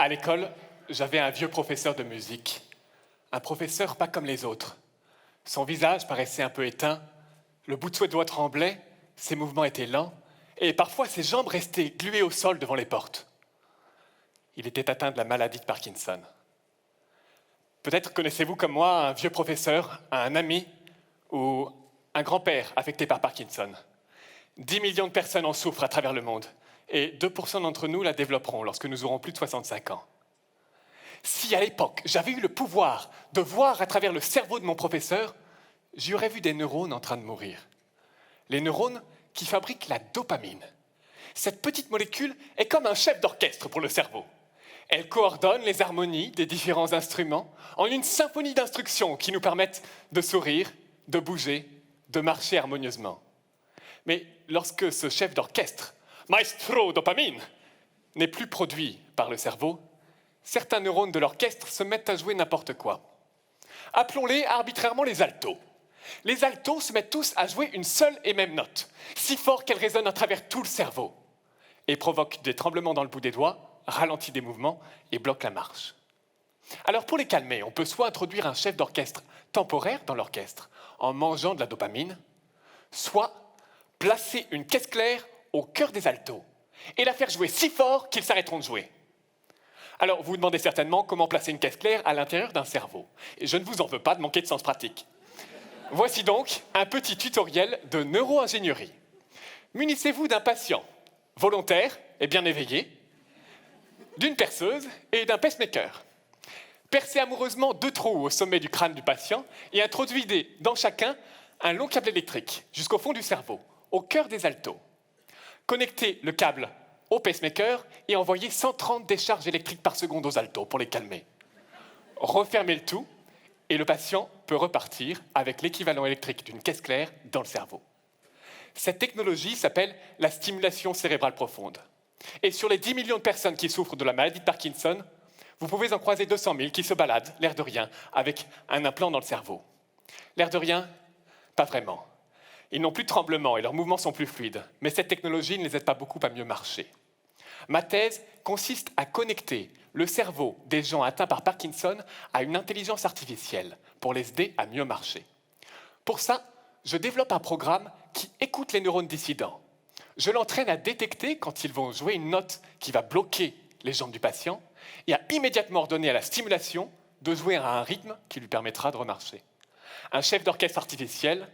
À l'école, j'avais un vieux professeur de musique. Un professeur pas comme les autres. Son visage paraissait un peu éteint, le bout de ses doigts tremblait, ses mouvements étaient lents, et parfois ses jambes restaient gluées au sol devant les portes. Il était atteint de la maladie de Parkinson. Peut-être connaissez-vous comme moi un vieux professeur, un ami ou un grand-père affecté par Parkinson. 10 millions de personnes en souffrent à travers le monde, et 2% d'entre nous la développeront lorsque nous aurons plus de 65 ans. Si à l'époque, j'avais eu le pouvoir de voir à travers le cerveau de mon professeur, j'y aurais vu des neurones en train de mourir. Les neurones qui fabriquent la dopamine. Cette petite molécule est comme un chef d'orchestre pour le cerveau. Elle coordonne les harmonies des différents instruments en une symphonie d'instructions qui nous permettent de sourire, de bouger, de marcher harmonieusement. Mais lorsque ce chef d'orchestre, Maestro Dopamine, n'est plus produit par le cerveau, certains neurones de l'orchestre se mettent à jouer n'importe quoi. Appelons-les arbitrairement les altos. Les altos se mettent tous à jouer une seule et même note, si fort qu'elle résonne à travers tout le cerveau, et provoque des tremblements dans le bout des doigts, ralentit des mouvements et bloque la marche. Alors pour les calmer, on peut soit introduire un chef d'orchestre temporaire dans l'orchestre, en mangeant de la dopamine, soit placer une caisse claire au cœur des altos, et la faire jouer si fort qu'ils s'arrêteront de jouer. Alors, vous vous demandez certainement comment placer une caisse claire à l'intérieur d'un cerveau. Et je ne vous en veux pas de manquer de sens pratique. Voici donc un petit tutoriel de neuroingénierie. Munissez-vous d'un patient volontaire et bien éveillé, d'une perceuse et d'un pacemaker. Percez amoureusement 2 trous au sommet du crâne du patient et introduisez dans chacun un long câble électrique jusqu'au fond du cerveau, au cœur des altos. Connectez le câble au pacemaker et envoyez 130 décharges électriques par seconde aux altos pour les calmer. Refermez le tout et le patient peut repartir avec l'équivalent électrique d'une caisse claire dans le cerveau. Cette technologie s'appelle la stimulation cérébrale profonde. Et sur les 10 millions de personnes qui souffrent de la maladie de Parkinson, vous pouvez en croiser 200 000 qui se baladent, l'air de rien, avec un implant dans le cerveau. L'air de rien, pas vraiment. Ils n'ont plus de tremblements et leurs mouvements sont plus fluides, mais cette technologie ne les aide pas beaucoup à mieux marcher. Ma thèse consiste à connecter le cerveau des gens atteints par Parkinson à une intelligence artificielle pour les aider à mieux marcher. Pour ça, je développe un programme qui écoute les neurones dissidents. Je l'entraîne à détecter quand ils vont jouer une note qui va bloquer les jambes du patient et à immédiatement ordonner à la stimulation de jouer à un rythme qui lui permettra de remarcher. Un chef d'orchestre artificiel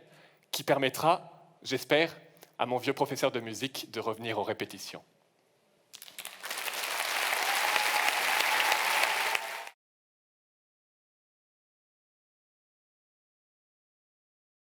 qui permettra, j'espère, à mon vieux professeur de musique de revenir aux répétitions.